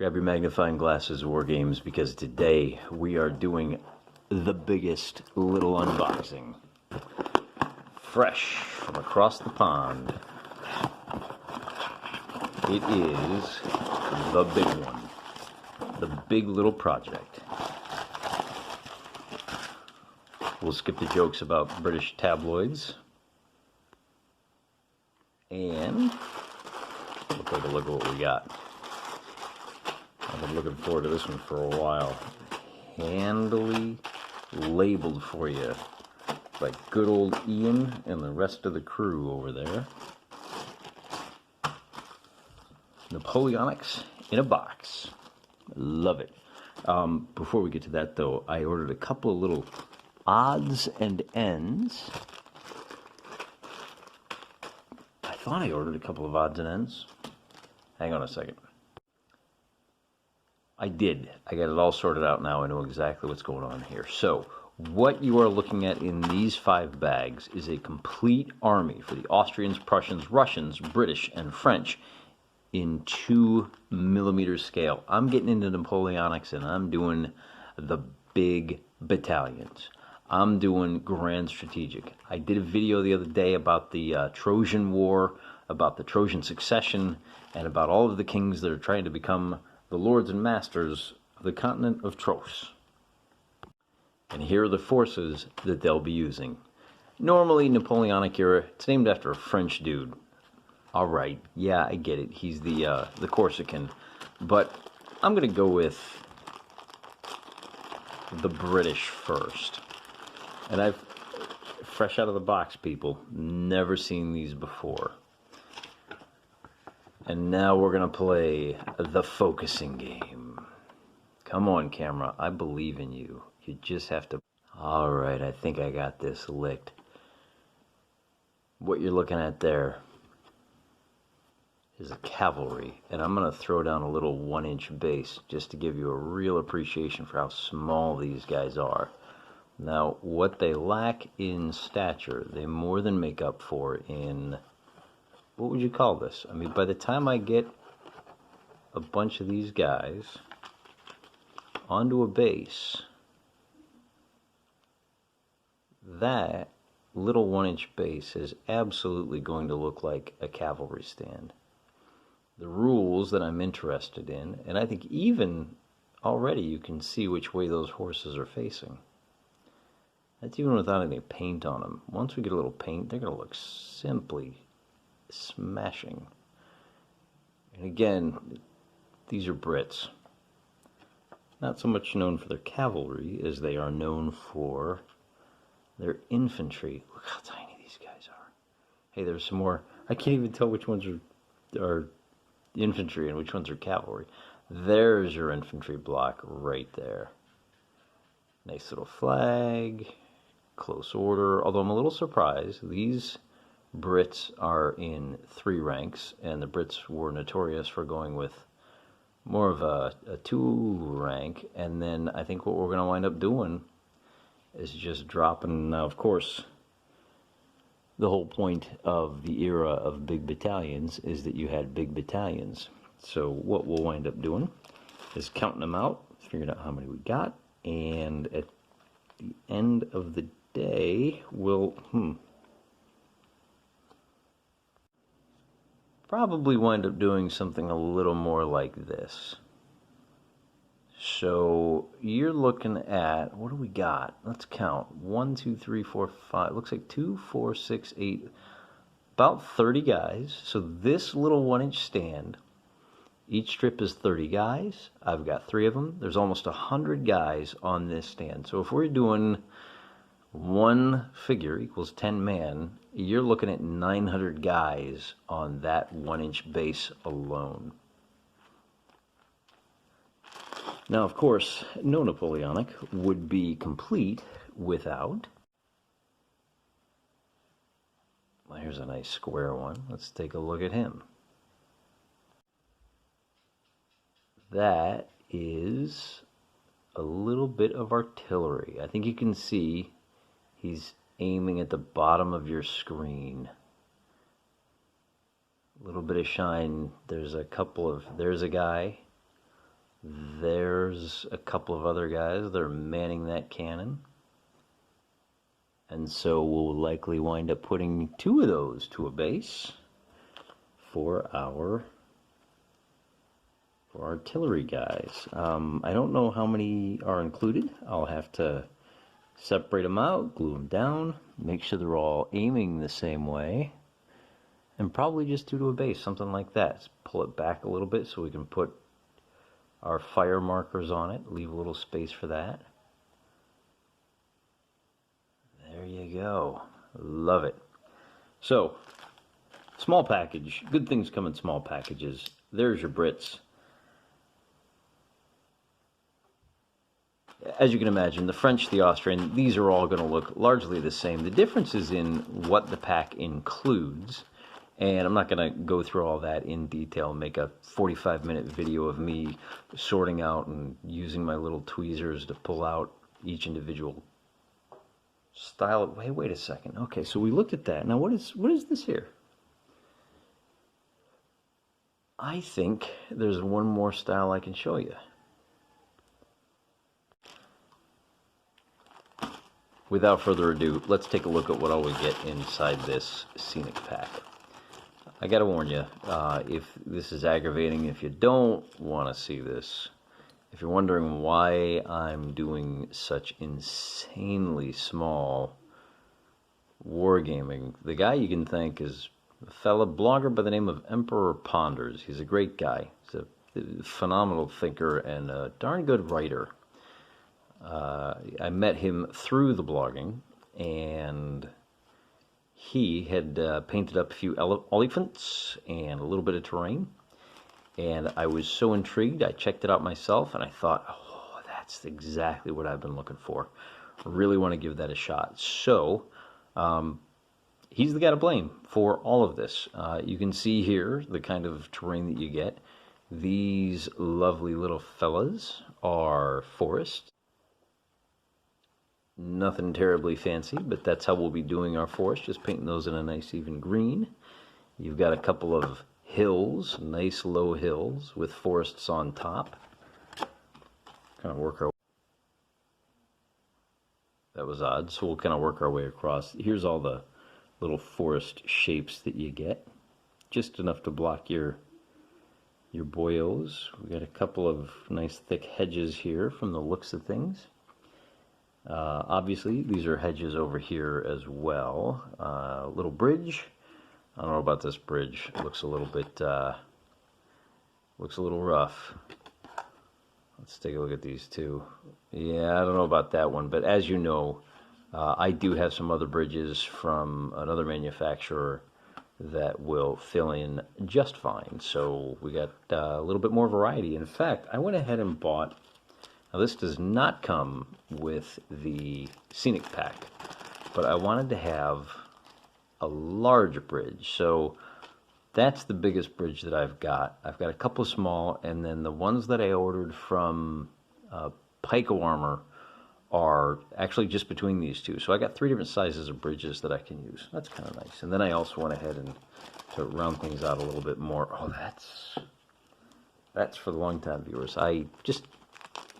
Grab your magnifying glasses, Wargames, because today we are doing the biggest little unboxing. Fresh from across the pond. It is the big one. The big little project. We'll skip the jokes about British tabloids. And we'll take a look at what we got. I've been looking forward to this one for a while. Handily labeled for you by good old Ian and the rest of the crew over there. Napoleonics in a box. Love it. Before we get to that though, I ordered a couple of little odds and ends. I thought I ordered a couple of odds and ends. Hang on a second. I did. I got it all sorted out now. I know exactly what's going on here. So, what you are looking at in these 5 bags is a complete army for the Austrians, Prussians, Russians, British, and French in 2mm scale. I'm getting into Napoleonics and I'm doing the big battalions. I'm doing Grand Strategic. I did a video the other day about the Trojan War, about the Trojan succession, and about all of the kings that are trying to become the lords and masters of the continent of Tros. And here are the forces that they'll be using. Normally, Napoleonic era, it's named after a French dude. Alright, yeah, I get it. He's the Corsican. But I'm going to go with the British first. And I've, fresh out of the box, people, never seen these before. And now we're going to play the focusing game. Come on, camera. I believe in you. You just have to... Alright, I think I got this licked. What you're looking at there is a cavalry. And I'm going to throw down a little 1-inch base just to give you a real appreciation for how small these guys are. Now, what they lack in stature, they more than make up for in... What would you call this? I mean, by the time I get a bunch of these guys onto a base, that little 1-inch base is absolutely going to look like a cavalry stand. The rules that I'm interested in, and I think even already you can see which way those horses are facing. That's even without any paint on them. Once we get a little paint, they're going to look simply smashing. And again, these are Brits. Not so much known for their cavalry as they are known for their infantry. Look how tiny these guys are. Hey, there's some more. I can't even tell which ones are infantry and which ones are cavalry. There's your infantry block right there. Nice little flag. Close order. Although I'm a little surprised. These Brits are in 3 ranks, and the Brits were notorious for going with more of a 2 rank, and then I think what we're going to wind up doing is just dropping. Now, of course, the whole point of the era of big battalions is that you had big battalions. So what we'll wind up doing is counting them out, figuring out how many we got, and at the end of the day, we'll probably wind up doing something a little more like this. So you're looking at, what do we got? Let's count. 1, 2, 3, 4, 5. Looks like 2, 4, 6, 8. About 30 guys. So this little 1-inch stand, each strip is 30 guys. I've got 3 of them. There's almost 100 guys on this stand. So if we're doing 1 figure equals 10 man, you're looking at 900 guys on that 1-inch base alone. Now, of course, no Napoleonic would be complete without... Well, here's a nice square one. Let's take a look at him. That is a little bit of artillery. I think you can see he's aiming at the bottom of your screen. A little bit of shine. There's a couple of, there's a guy There's a couple of other guys that are manning that cannon. And so we'll likely wind up putting 2 of those to a base for our artillery guys. I don't know how many are included. I'll have to separate them out, glue them down, make sure they're all aiming the same way, and probably just 2 to a base, something like that. Let's pull it back a little bit so we can put our fire markers on it, leave a little space for that. There you go. Love it. So, small package. Good things come in small packages. There's your Brits. As you can imagine, the French, the Austrian, these are all going to look largely the same. The difference is in what the pack includes, and I'm not going to go through all that in detail and make a 45-minute video of me sorting out and using my little tweezers to pull out each individual style. Wait a second. Okay, so we looked at that. Now what is this here? I think there's one more style I can show you. Without further ado, let's take a look at what all we get inside this scenic pack. I gotta warn you, if this is aggravating, if you don't want to see this, if you're wondering why I'm doing such insanely small wargaming, the guy you can thank is a fella blogger by the name of Emperor Ponders. He's a great guy. He's a phenomenal thinker and a darn good writer. I met him through the blogging, and he had painted up a few elephants and a little bit of terrain, and I was so intrigued. I checked it out myself, and I thought, oh, that's exactly what I've been looking for. I really want to give that a shot. So he's the guy to blame for all of this. You can see here the kind of terrain that you get. These lovely little fellas are forests. Nothing terribly fancy, but that's how we'll be doing our forest, just painting those in a nice even green. You've got a couple of hills, nice low hills with forests on top. Kind of work our... That was odd, so we'll kind of work our way across. Here's all the little forest shapes that you get. Just enough to block your boyos. We got a couple of nice thick hedges here from the looks of things. Obviously, these are hedges over here as well. Little bridge. I don't know about this bridge. It looks a little bit, looks a little rough. Let's take a look at these two. Yeah, I don't know about that one, but as you know, I do have some other bridges from another manufacturer that will fill in just fine. So we got a little bit more variety. In fact, I went ahead and bought... Now this does not come with the scenic pack, but I wanted to have a large bridge. So that's the biggest bridge that I've got. I've got a couple of small, and then the ones that I ordered from Pico Armor are actually just between these two. So I got 3 different sizes of bridges that I can use. That's kind of nice. And then I also went ahead and to round things out a little bit more. Oh, that's for the long-time viewers.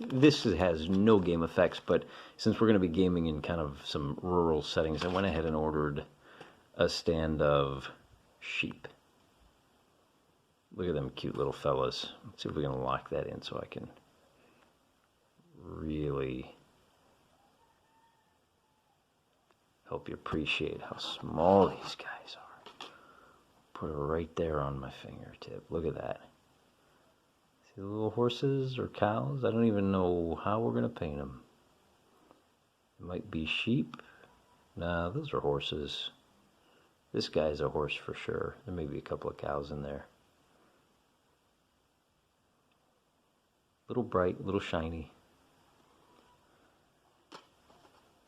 This has no game effects, but since we're going to be gaming in kind of some rural settings, I went ahead and ordered a stand of sheep. Look at them cute little fellas. Let's see if we can lock that in so I can really help you appreciate how small these guys are. Put it right there on my fingertip. Look at that. See the little horses or cows? I don't even know how we're going to paint them. It might be sheep. Nah, those are horses. This guy's a horse for sure. There may be a couple of cows in there. Little bright, little shiny.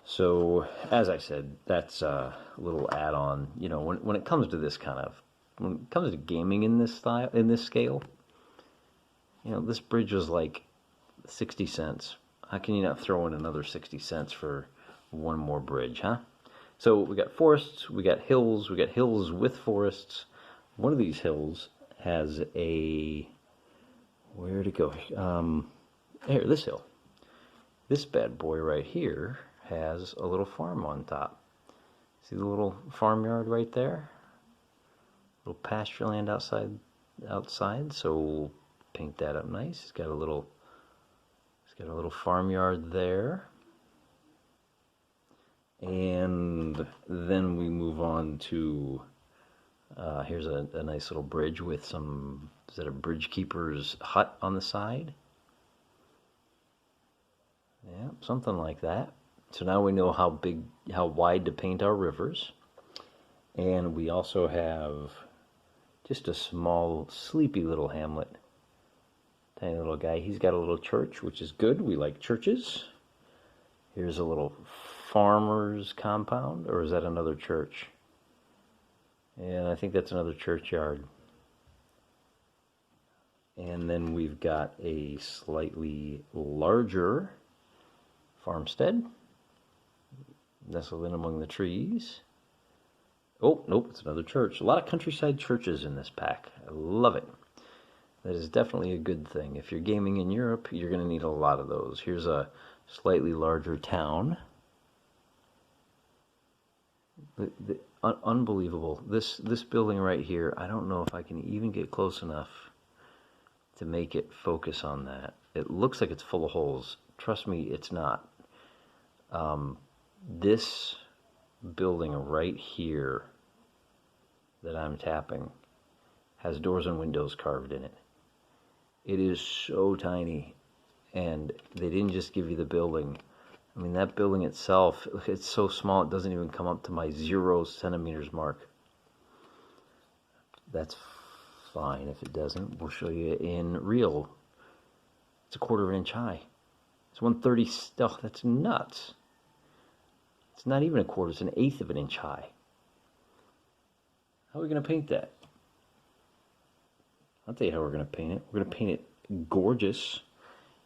So, as I said, that's a little add-on. You know, when it comes to this kind of... When it comes to gaming in this style, in this scale... You know, this bridge was like 60 cents. How can you not throw in another 60 cents for one more bridge, huh? So we got forests, we got hills with forests. One of these hills has a... Where'd it go? Here, this hill. This bad boy right here has a little farm on top. See the little farmyard right there? Little pasture land outside. So we'll paint that up nice. It's got a little farmyard there. And then we move on to, here's a nice little bridge with some, is that a bridge keeper's hut on the side? Yeah, something like that. So now we know how wide to paint our rivers. And we also have just a small, sleepy little hamlet. Tiny little guy. He's got a little church, which is good. We like churches. Here's a little farmer's compound, or is that another church? And I think that's another churchyard. And then we've got a slightly larger farmstead nestled in among the trees. Oh, nope, it's another church. A lot of countryside churches in this pack. I love it. That is definitely a good thing. If you're gaming in Europe, you're going to need a lot of those. Here's a slightly larger town. Unbelievable. This building right here, I don't know if I can even get close enough to make it focus on that. It looks like it's full of holes. Trust me, it's not. This building right here that I'm tapping has doors and windows carved in it. It is so tiny, and they didn't just give you the building. I mean, that building itself, it's so small it doesn't even come up to my 0 centimeters mark. That's fine if it doesn't. We'll show you in real. It's a 1/4 inch high. It's 1/30. Oh, that's nuts. It's not even a 1/4. It's 1/8 of an inch high. How are we going to paint that? I'll tell you how we're going to paint it. We're going to paint it gorgeous.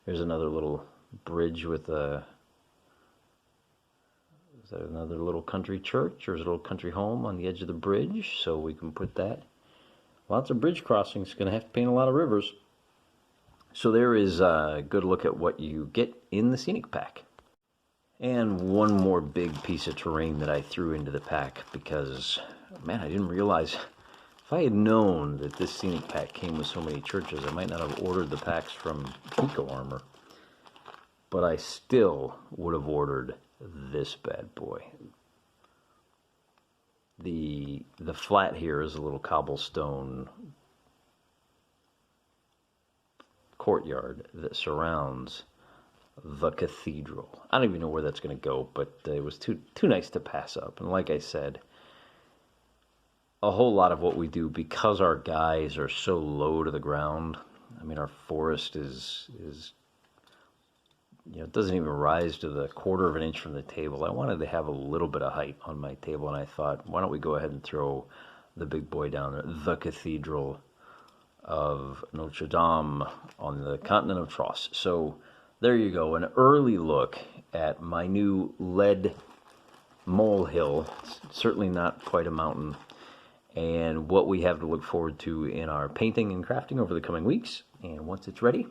There's another little bridge with a... Is that another little country church, or is it a little country home on the edge of the bridge? So we can put that. Lots of bridge crossings. Going to have to paint a lot of rivers. So there is a good look at what you get in the scenic pack. And one more big piece of terrain that I threw into the pack because, man, I didn't realize... If I had known that this scenic pack came with so many churches, I might not have ordered the packs from Pico Armor. But I still would have ordered this bad boy. The flat here is a little cobblestone courtyard that surrounds the cathedral. I don't even know where that's going to go, but it was too nice to pass up. And like I said, a whole lot of what we do, because our guys are so low to the ground. I mean, our forest is it doesn't even rise to the 1/4 of an inch from the table. I wanted to have a little bit of height on my table, and I thought, why don't we go ahead and throw the big boy down there, the Cathedral of Notre Dame on the continent of Tross. So there you go, an early look at my new lead molehill. It's certainly not quite a mountain. And what we have to look forward to in our painting and crafting over the coming weeks. And once it's ready,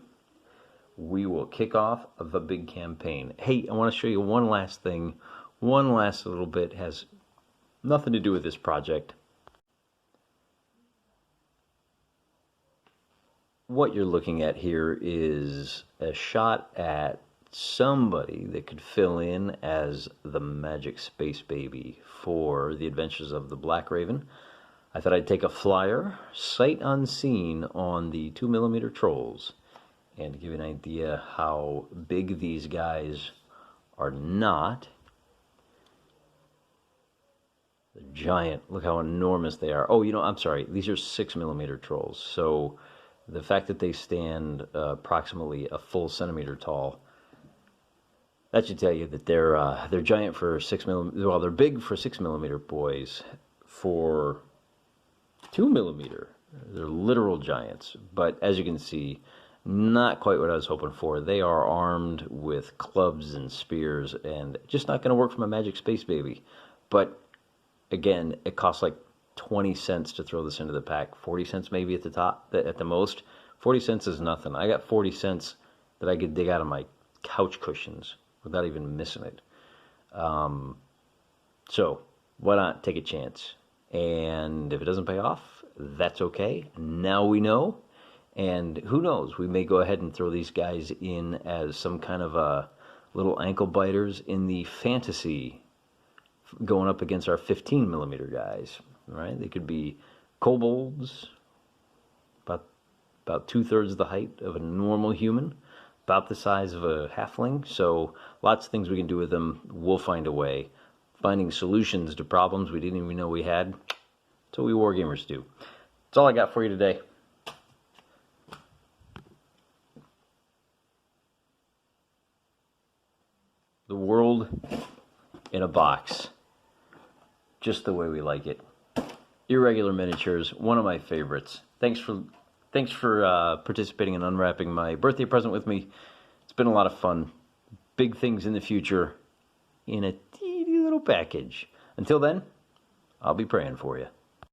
we will kick off the big campaign. Hey, I want to show you one last thing. One last little bit. Has nothing to do with this project. What you're looking at here is a shot at somebody that could fill in as the Magic Space Baby for the Adventures of the Black Raven. I thought I'd take a flyer, sight unseen, on the 2mm trolls, and to give you an idea how big these guys are not. They're giant. Look how enormous they are. Oh, I'm sorry. These are 6mm trolls. So the fact that they stand approximately a full centimeter tall, that should tell you that they're giant for 6mm. Well, they're big for 6mm boys. For 2mm, they're literal giants. But as you can see, not quite what I was hoping for. They are armed with clubs and spears, and just not going to work for my Magic Space Baby. But again, it costs like 20 cents to throw this into the pack. 40 cents maybe at the top, at the most, 40 cents is nothing. I got 40 cents that I could dig out of my couch cushions without even missing it. So why not take a chance? And if it doesn't pay off, that's okay. Now we know. And who knows, we may go ahead and throw these guys in as some kind of a little ankle biters in the fantasy going up against our 15 millimeter guys, right? They could be kobolds, about 2/3 the height of a normal human, about the size of a halfling. So lots of things we can do with them. We'll find a way. Finding solutions to problems we didn't even know we had. That's what we wargamers do. That's all I got for you today. The world in a box. Just the way we like it. Irregular Miniatures, one of my favorites. Thanks for participating in unwrapping my birthday present with me. It's been a lot of fun. Big things in the future in a teeny little package. Until then, I'll be praying for you.